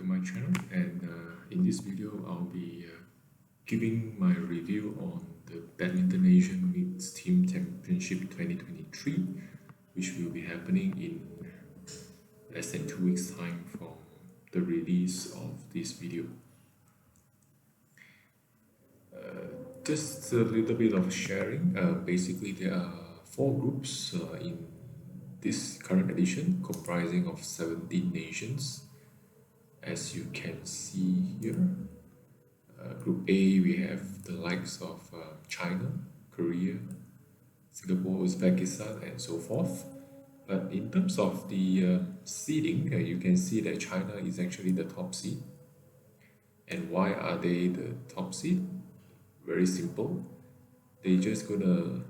to my channel, and in this video I'll be giving my review on the Badminton Asian Mixed Team Championship 2023, which will be happening in less than 2 weeks time from the release of this video. Just a little bit of sharing. Basically there are 4 groups in this current edition, comprising of 17 nations, as you can see here. Group A, we have the likes of China, Korea, Singapore, Uzbekistan, and so forth. But in terms of the seeding, you can see that China is actually the top seed. And why are they the top seed? Very simple. They just gonna,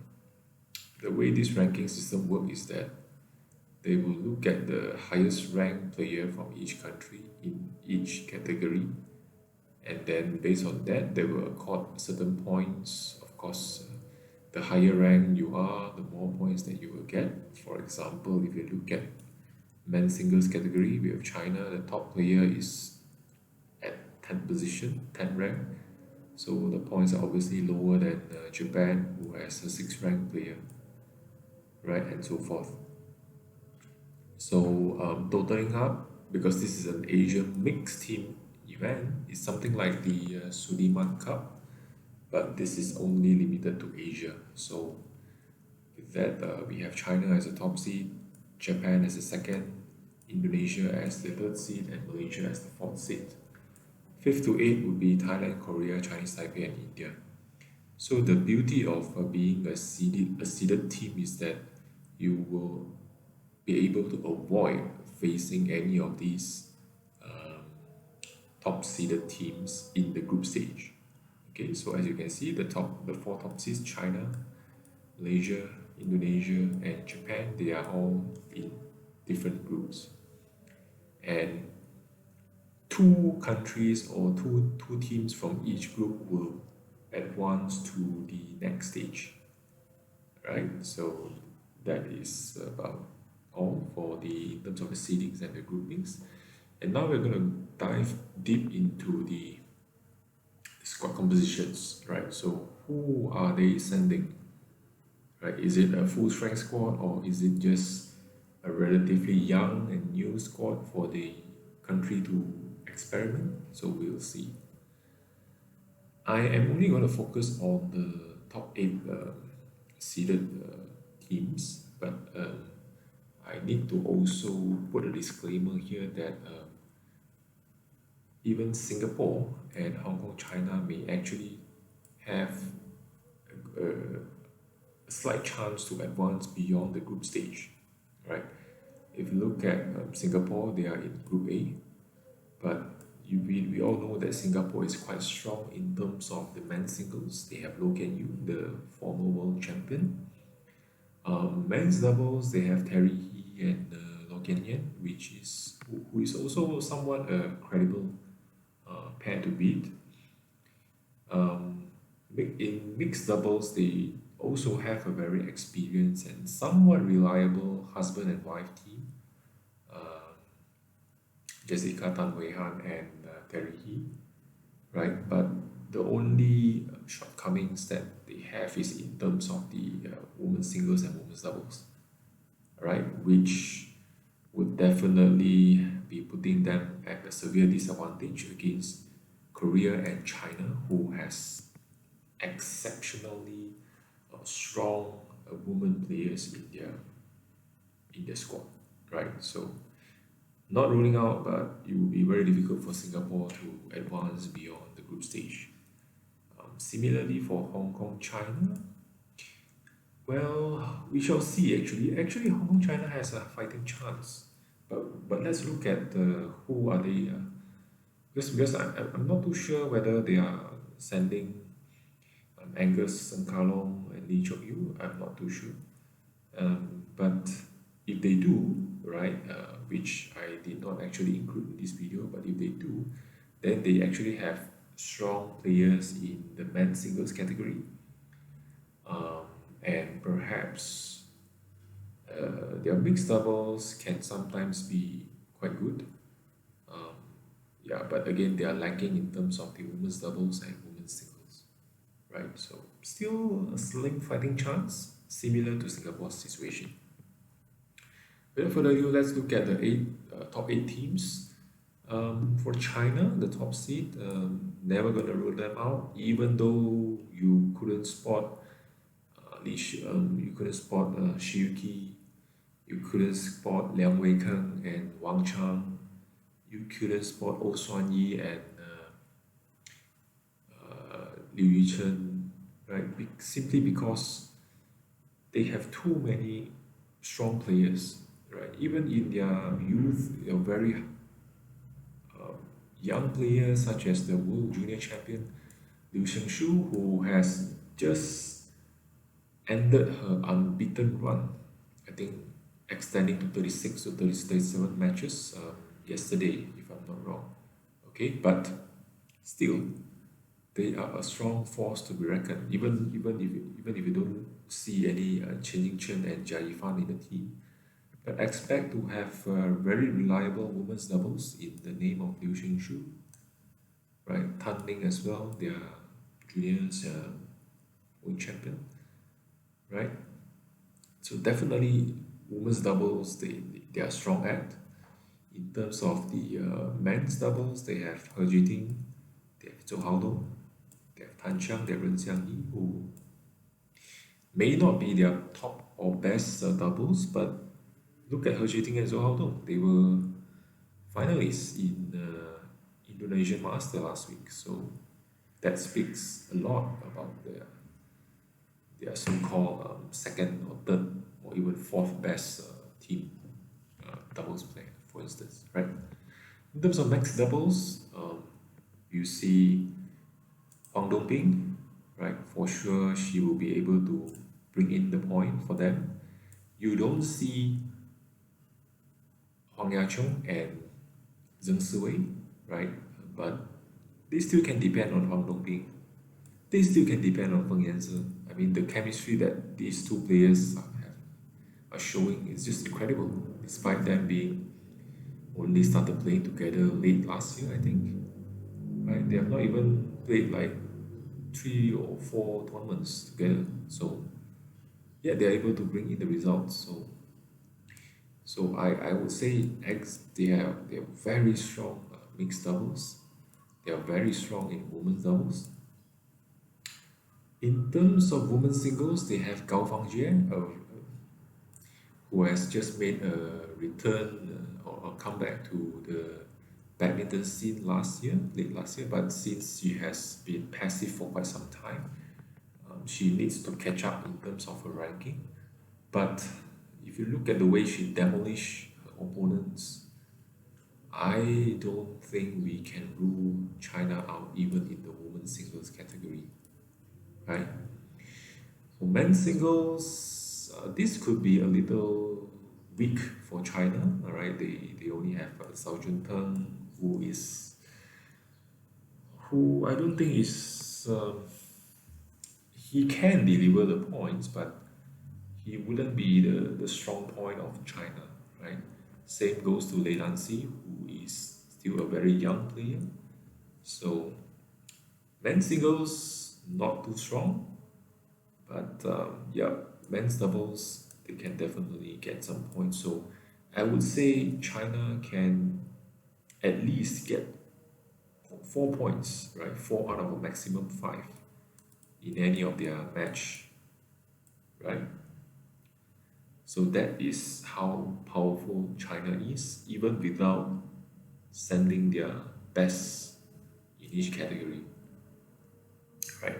the way this ranking system works is that they will look at the highest ranked player from each country in each category, and then based on that they will accord certain points. Of course, the higher rank you are, the more points that you will get. For example, if you look at men's singles category, we have China. The top player is at 10th position, 10th rank, so the points are obviously lower than Japan, who has a 6th ranked player, right, and so forth. So totaling up, because this is an Asian mixed team event, it's something like the Sudirman Cup, but this is only limited to Asia. So with that, we have China as a top seed, Japan as a second, Indonesia as the 3rd seed, and Malaysia as the 4th seed. 5th to 8th would be Thailand, Korea, Chinese Taipei, and India. So the beauty of being a seeded team is that you will be able to avoid facing any of these top seeded teams in the group stage. Okay, so as you can see, the 4 top seeds, China, Malaysia, Indonesia, and Japan, they are all in different groups, and 2 countries or two teams from each group will advance to the next stage, right? So that is about all for the in terms of the seedings and the groupings. And now we're going to dive deep into the squad compositions, right? So who are they sending, right? Is it a full strength squad, or is it just a relatively young and new squad for the country to experiment? So we'll see. I am only going to focus on the top 8 seeded teams, but I need to also put a disclaimer here that even Singapore and Hong Kong, China may actually have a slight chance to advance beyond the group stage, right? If you look at Singapore, they are in Group A, but we all know that Singapore is quite strong in terms of the men's singles. They have Loh Kean Yew, the former world champion. Men's doubles, they have Terry He and Loh Kean Yew, who is also somewhat a credible pair to beat. In mixed doubles, they also have a very experienced and somewhat reliable husband and wife team, Jessica Tan Wei Han and Terry He, right? But the only shortcomings that they have is in terms of the women's singles and women's doubles, right? Which would definitely be putting them at a severe disadvantage against Korea and China, who has exceptionally strong women players in their squad, right? So not ruling out, but it will be very difficult for Singapore to advance beyond the group stage. Similarly for Hong Kong, China, well, we shall see. Actually, Hong Kong, China has a fighting chance. But let's look at who are they. Because I'm not too sure whether they are sending Angus Seng Kalong and Lee Chok Yew. I'm not too sure. But if they do, right, which I did not actually include in this video, but if they do, then they actually have strong players in the men's singles category, and perhaps their mixed doubles can sometimes be quite good. yeah, but again, they are lacking in terms of the women's doubles and women's singles, right? So still a slim fighting chance, similar to Singapore's situation. Without further ado, let's look at the top eight teams. For China, the top seed, never gonna rule them out, even though you couldn't spot you couldn't spot Shi Yuqi, you couldn't spot Liang Weikeng and Wang Chang, you couldn't spot Oh Xuan Yi and Liu Yichen, right? Simply because they have too many strong players, right? Even in their youth, they are very young players such as the world junior champion Liu Shengshu, who has just ended her unbeaten run, I think extending to 36 to 37 matches yesterday, if I'm not wrong. Okay, but still, they are a strong force to be reckoned. Even if you don't see any Chen Yingchen and Jia Yifan in the team, but expect to have very reliable women's doubles in the name of Liu Xingxu, right? Tan Ning as well, their juniors world champion, right? So definitely women's doubles they are strong at. In terms of the men's doubles, they have He Jiting, they have Zhou Haodong, they have Tan Xiang, they have Ren Xiangyi, who may not be their top or best doubles, but look at He Jiting and Zhou Haodong. They were finalists in the Indonesian Master last week, so that speaks a lot about their so-called second or third or even fourth best team doubles player, for instance, right? In terms of mixed doubles, you see Huang Dongping, right? For sure, she will be able to bring in the point for them. You don't see Huang Yaqiong and Zheng Siwei, right? But they still can depend on Huang Dongping. They still can depend on Feng Yanzi. I mean, the chemistry that these two players are showing is just incredible, despite them being only started playing together late last year, I think. Right? They have not even played like 3 or 4 tournaments together. So yeah, they're able to bring in the results. So I would say they are very strong mixed doubles. They are very strong in women's doubles. In terms of women's singles, they have Gao Fangjie, who has just made a return or a comeback to the badminton scene late last year, but since she has been passive for quite some time, she needs to catch up in terms of her ranking. But if you look at the way she demolished her opponents, I don't think we can rule China out even in the women's singles category, right? For men's singles, this could be a little weak for China. All right, they only have Sao Junteng, who I don't think is he can deliver the points, but he wouldn't be the strong point of China, right? Same goes to Lei Lanxi, who is still a very young player. So men's singles not too strong, but yeah, men's doubles they can definitely get some points. So I would say China can at least get 4 points, right? 4 out of a maximum 5 in any of their match, right? So that is how powerful China is, even without sending their best in each category, right?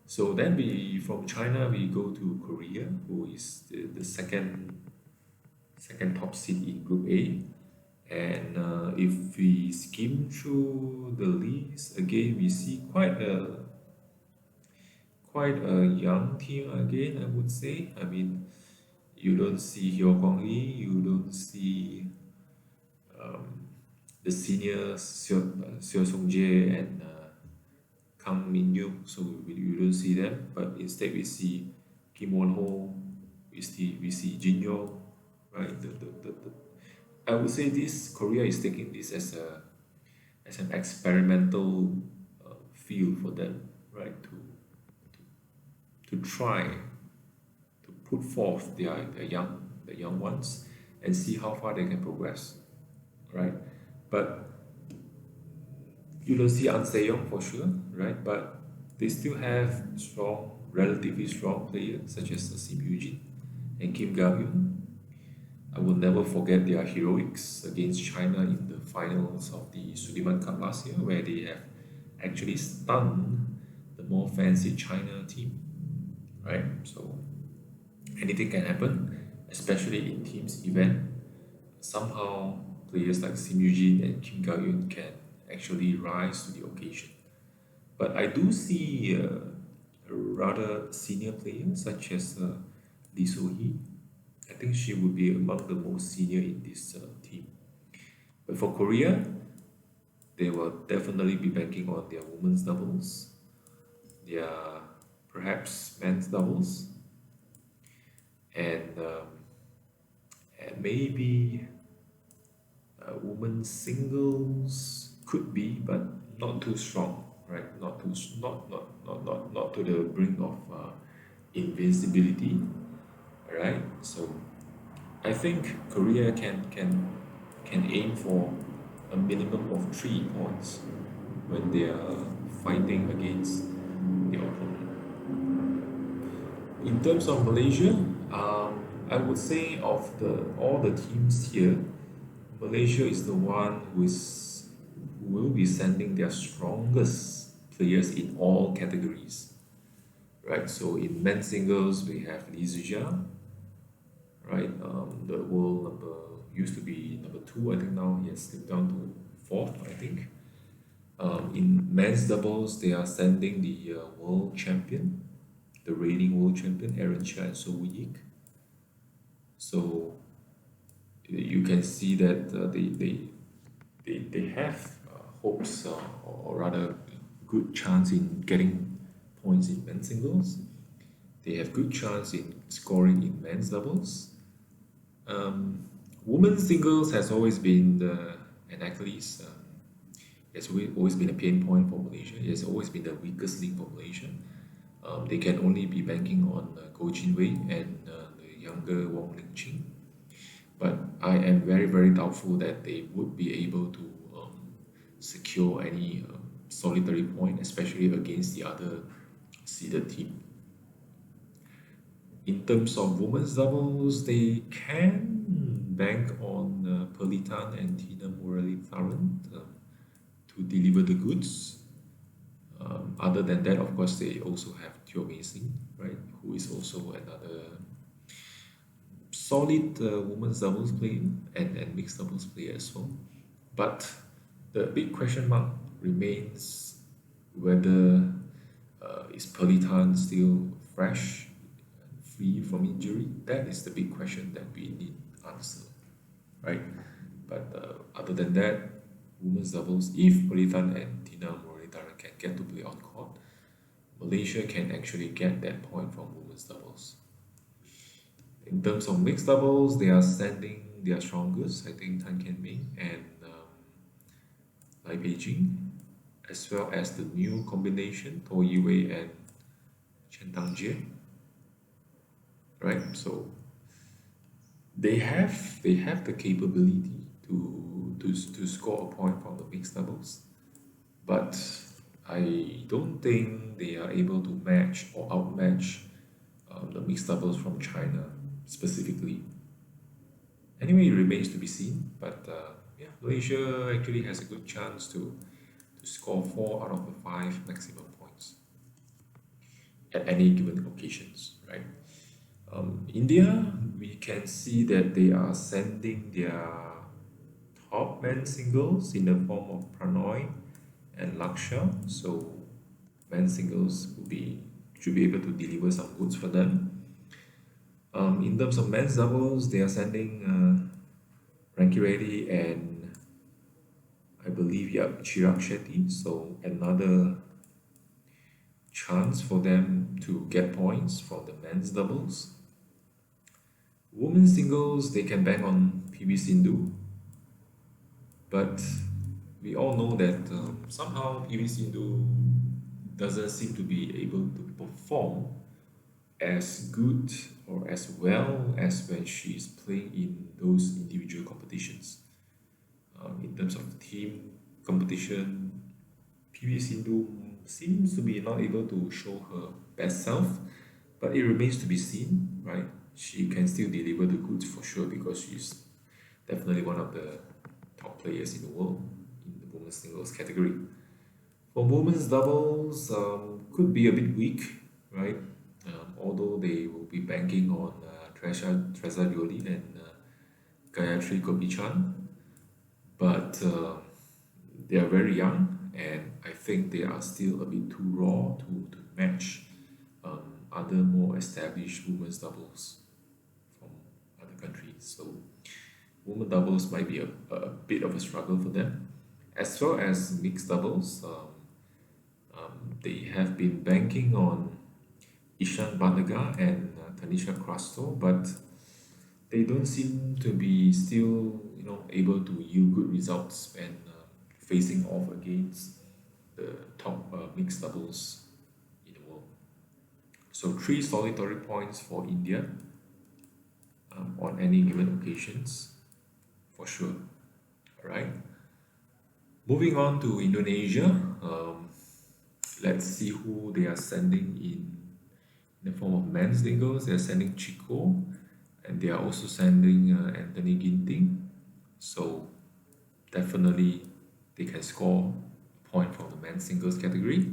So then from China we go to Korea, who is the second top seed in Group A. And if we skim through the list again, we see quite a young team again, I would say. I mean, you don't see Hyo Kwang Lee, you don't see the seniors Seo Sung Jae and Kang Min Yu, so you don't see them, but instead we see Kim Won Ho, we see Jin Yo, right? I would say this Korea is taking this as an experimental field for them, right? To try to put forth the young ones and see how far they can progress, right? But you don't see An Se-yong for sure, right? But they still have relatively strong players such as Sim Eugene and Kim Ga-hyun. I will never forget their heroics against China in the finals of the Sudirman Cup last year, where they have actually stunned the more fancy China team, right? So anything can happen, especially in teams event. Somehow, players like Sim Eugene and Kim Ga-hyun can actually rise to the occasion. But I do see rather senior players such as Lee So-hee. I think she would be among the most senior in this team. But for Korea, they will definitely be banking on their women's doubles, their perhaps men's doubles, and maybe women's singles could be, but not too strong, right? Not too not to the brink of invincibility, right? So I think Korea can aim for a minimum of 3 points when they are fighting against the opponent. In terms of Malaysia, I would say of the all the teams here, Malaysia is the one who will be sending their strongest players in all categories, right? So in men's singles, we have Lee Zhejiang, right? The world number used to be number 2, I think now he has slipped down to 4th, I think. In men's doubles, they are sending the world champion, the reigning world champion, Aaron Chia and So Woo-yik. So you can see that they have hopes or rather good chance in getting points in men's singles. They have good chance in scoring in men's doubles. Women's singles has always been an Achilles. It's always been a pain point for Malaysia. It has always been the weakest link for Malaysia. They can only be banking on Goh Jin Wei and the younger Wong Ling Ching. But I am very, very doubtful that they would be able to secure any solitary point, especially against the other seeded team. In terms of women's doubles, they can bank on Perlitan and Tina Muralitharan to deliver the goods. Other than that, of course, they also have Teo Mei Sing, right, who is also another solid women's doubles player and mixed doubles player as well. But the big question mark remains whether is Perlitan still fresh and free from injury? That is the big question that we need answer, right? But other than that, women's doubles, if Perlitan and Tina Muralitharan can get to play on court, Malaysia can actually get that point from women's doubles. In terms of mixed doubles, they are sending their strongest, I think Tan Kian Ming and Lai Beijing, as well as the new combination, Toh Yi Wei and Chen Tang Jie. Right? So they have the capability to score a point from the mixed doubles, but I don't think they are able to match or outmatch the mixed doubles from China specifically. Anyway, it remains to be seen, but yeah, Malaysia actually has a good chance to score 4 out of the 5 maximum points at any given occasions, right? India, we can see that they are sending their top men's singles in the form of Pranoy and Laksha, so men's singles should be able to deliver some goods for them. In terms of men's doubles, they are sending Ranki Reddy and I believe Chirag Shetty, so another chance for them to get points from the men's doubles. Women's singles, they can bank on PV Sindhu, but we all know that somehow PV Sindhu doesn't seem to be able to perform as good or as well as when she is playing in those individual competitions. In terms of team competition, PV Sindhu seems to be not able to show her best self, but it remains to be seen, right? She can still deliver the goods for sure because she's definitely one of the top players in the world in the women's singles category. For women's doubles, could be a bit weak, right? Although they will be banking on Tresa Jolie and Gayatri Gopichan, but they are very young, and I think they are still a bit too raw to match other more established women's doubles from other countries. So women doubles might be a bit of a struggle for them. As well as mixed doubles, they have been banking on Ishan Banaga and Tanisha Crasto, but they don't seem to be still, able to yield good results when facing off against the top mixed doubles in the world. So three solitary points for India on any given occasions, for sure. All right. Moving on to Indonesia, let's see who they are sending in the form of men's singles. They are sending Chico, and they are also sending Anthony Ginting. So definitely they can score a point from the men's singles category.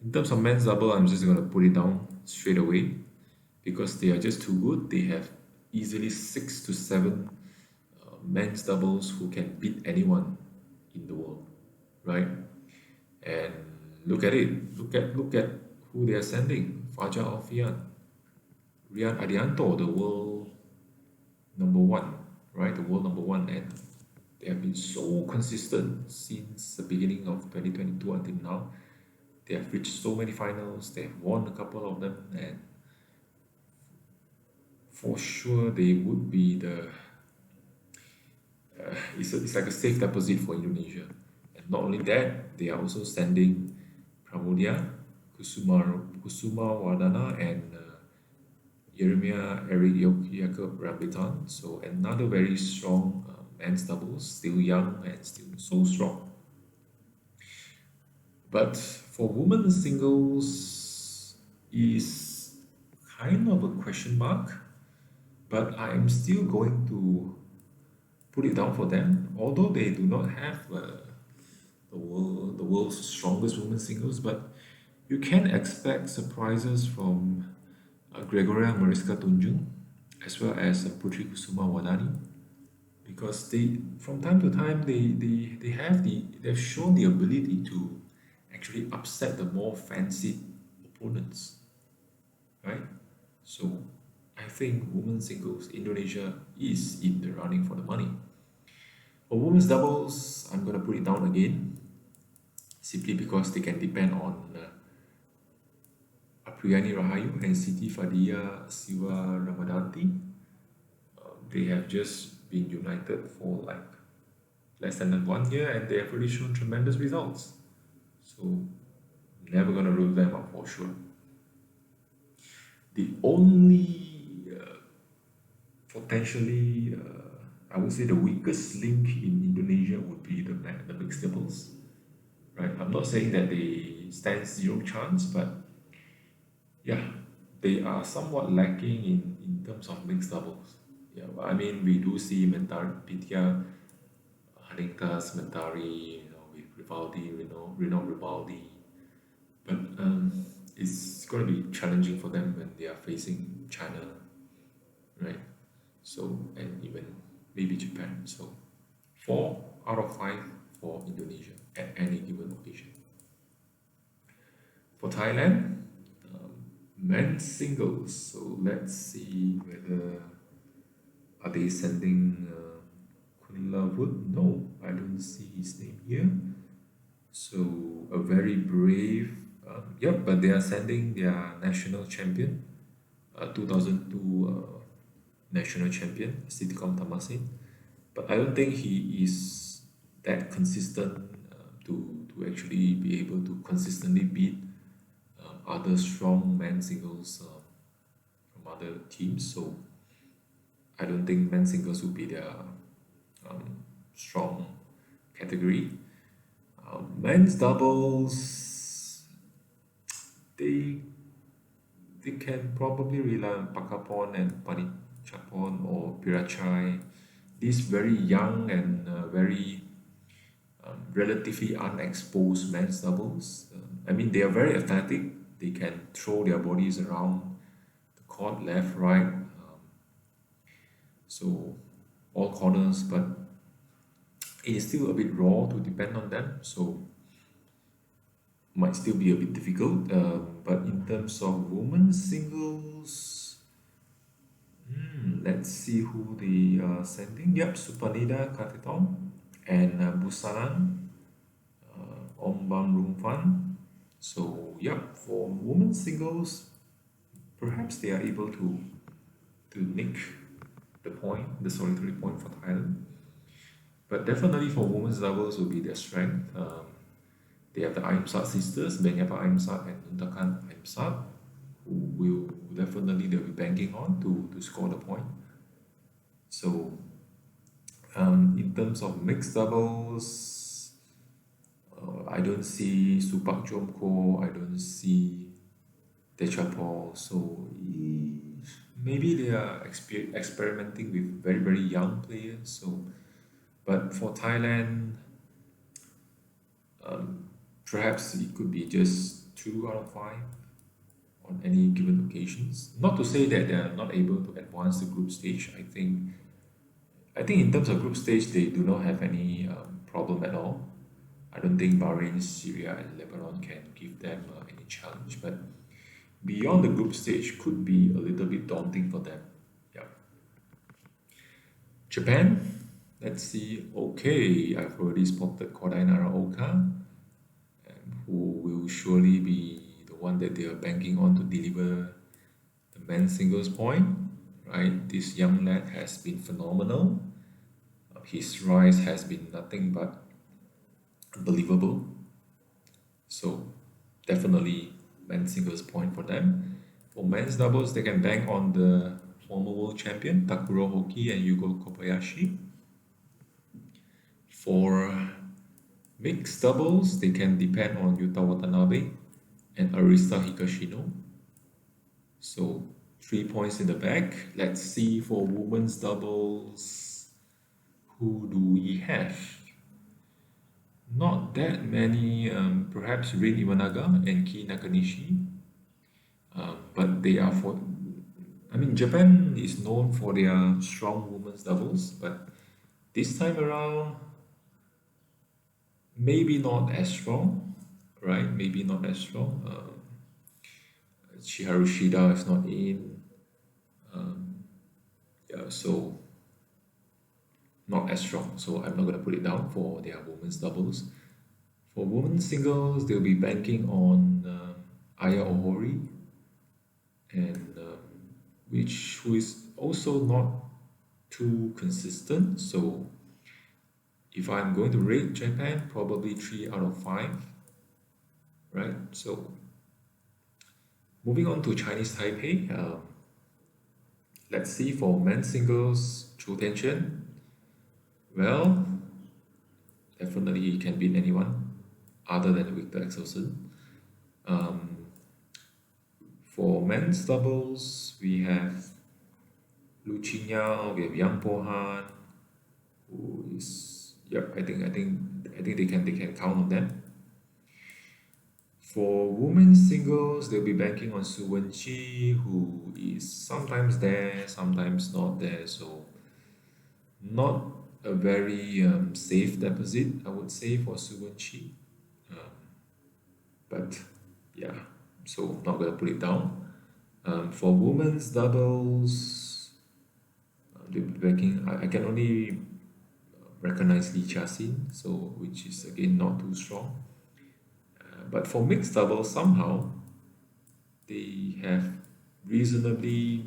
In terms of men's double, I'm just going to put it down straight away because they are just too good. They have easily 6 to 7 men's doubles who can beat anyone in the world, right? And look at it. Look at who they are sending. Fajar Alfian, Rian Adianto, the world number one, right? The world number one, and they have been so consistent since the beginning of 2022 until now. They have reached so many finals. They have won a couple of them, and for sure they would be the. It's like a safe deposit for Indonesia. And not only that, they are also sending Pramudia, Kusuma Wardana, and Jeremiah Eric Jakob Rambitan. So another very strong men's doubles, still young and still so strong. But for women's singles is kind of a question mark, but I am still going to put it down for them, although they do not have the world's strongest women's singles, but you can expect surprises from Gregoria Mariska Tunjung as well as Putri Kusuma Wadani, because they from time to time they've shown the ability to actually upset the more fancied opponents, right? So I think women's singles Indonesia is in the running for the money. For women's doubles, I'm gonna put it down again, simply because they can depend on Apriyani Rahayu and Siti Fadia Siwa Ramadanti. They have just been united for like less than 1 year, and they have already shown tremendous results. So never gonna rule them out for sure. The only potentially, I would say, the weakest link in Indonesia would be the mixed doubles, right? I'm not saying that they stand zero chance, but yeah, they are somewhat lacking in terms of mixed doubles. Yeah, I mean, we do see Pitya, Haningtas, Mentari, with Rivaldi, Renaud Rivaldi, but it's going to be challenging for them when they are facing China, right? So, and even maybe Japan. So 4 out of 5 for Indonesia at any given occasion. For Thailand, men's singles. So let's see whether are they sending Kunlavut? No, I don't see his name here. So a very brave. Yep, but they are sending their national champion, 2002 national champion, Sitcom Tamasin. But I don't think he is that consistent to actually be able to consistently beat other strong men's singles from other teams. So I don't think men's singles will be their strong category. Men's doubles, they they can probably rely on Pakapon and Panichapon or Pirachai. These very young and very relatively unexposed men's doubles. I mean, they are very athletic. They can throw their bodies around the court, left, right. So all corners, but it is still a bit raw to depend on them. So might still be a bit difficult. But in terms of women's singles, let's see who they are sending. Yep, Supanida Katitong and Busanan Ombang Rumfan. So yep, for women's singles, perhaps they are able to nick the point, the solitary point for Thailand. But definitely for women's doubles will be their strength. They have the Aimsat sisters, Benyapa Aimsat and Untakan Aimsat, who will definitely they'll be banking on to score the point. So in terms of mixed doubles, I don't see Supak Jomko, I don't see Techapol. So maybe they are experimenting with very, very young players. So, but for Thailand, perhaps it could be just 2 out of 5 on any given occasions. Not to say that they are not able to advance the group stage. I think in terms of group stage, they do not have any problem at all. I don't think Bahrain, Syria, and Lebanon can give them any challenge. But beyond the group stage could be a little bit daunting for them. Yeah. Japan, let's see. Okay, I've already spotted Kodai Naraoka, who will surely be the one that they are banking on to deliver the men's singles point. Right, this young lad has been phenomenal. His rise has been nothing but unbelievable. So definitely men's singles point for them. For men's doubles, they can bank on the former world champion Takuro Hoki and Yugo Kobayashi. For mixed doubles, they can depend on Yuta Watanabe and Arista Higashino. So 3 points in the back. Let's see for women's doubles, who do we have? Not that many, perhaps Rin Iwanaga and Ki Nakanishi. But they are for, I mean, Japan is known for their strong women's doubles, but this time around, maybe not as strong, right? Maybe not as strong. Chiharu Shida is not in. Yeah, so not as strong. So I'm not going to put it down for their women's doubles. For women's singles, they'll be banking on Aya Ohori, and who is also not too consistent. So if I'm going to rate Japan, probably 3 out of 5, right? So moving on to Chinese Taipei, let's see for men's singles, Chu Tianchen. Well, definitely he can beat anyone other than Victor Axelsen. For men's doubles, we have Lu Qinyao, we have Yang Pohan, who is, yep, I think they can count on them. For women's singles, they'll be banking on Su Wenqi, who is sometimes there, sometimes not there. So not a very safe deposit, I would say, for Su Wenqi. But yeah, so I'm not going to put it down. For women's doubles, they'll be banking, I can only recognize Li Chia-sin, so which is again not too strong. But for mixed doubles, somehow they have reasonably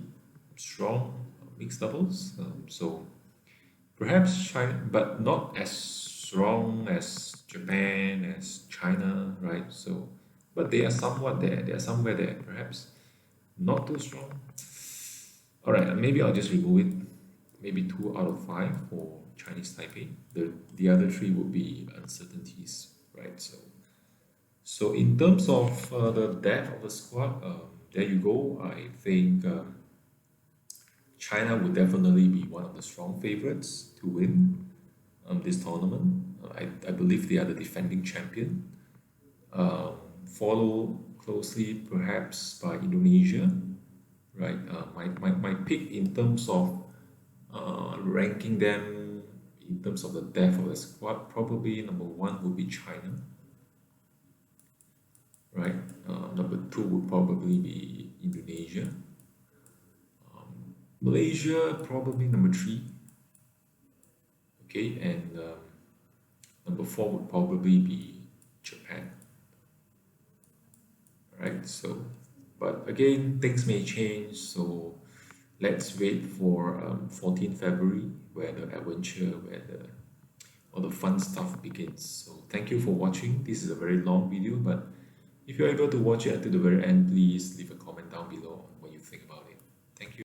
strong mixed doubles. So perhaps China, but not as strong as Japan, as China, right? So, but they are somewhat there. They are somewhere there, perhaps not too strong. All right, maybe I'll just remove it. Maybe 2 out of 5 for Chinese Taipei. The other three would be uncertainties, right? So in terms of the depth of the squad, there you go. I think China would definitely be one of the strong favorites to win this tournament. I believe they are the defending champion. Follow closely perhaps by Indonesia, right? My pick in terms of ranking them in terms of the depth of the squad, probably number one would be China, right? Number two would probably be Indonesia. Malaysia, probably number three, okay? And number four would probably be Japan, right? So, but again, things may change, so let's wait for 14th February where the adventure, where the all the fun stuff begins. So thank you for watching. This is a very long video, but if you're able to watch it to the very end, please leave a comment down below on what you think about it. Thank you.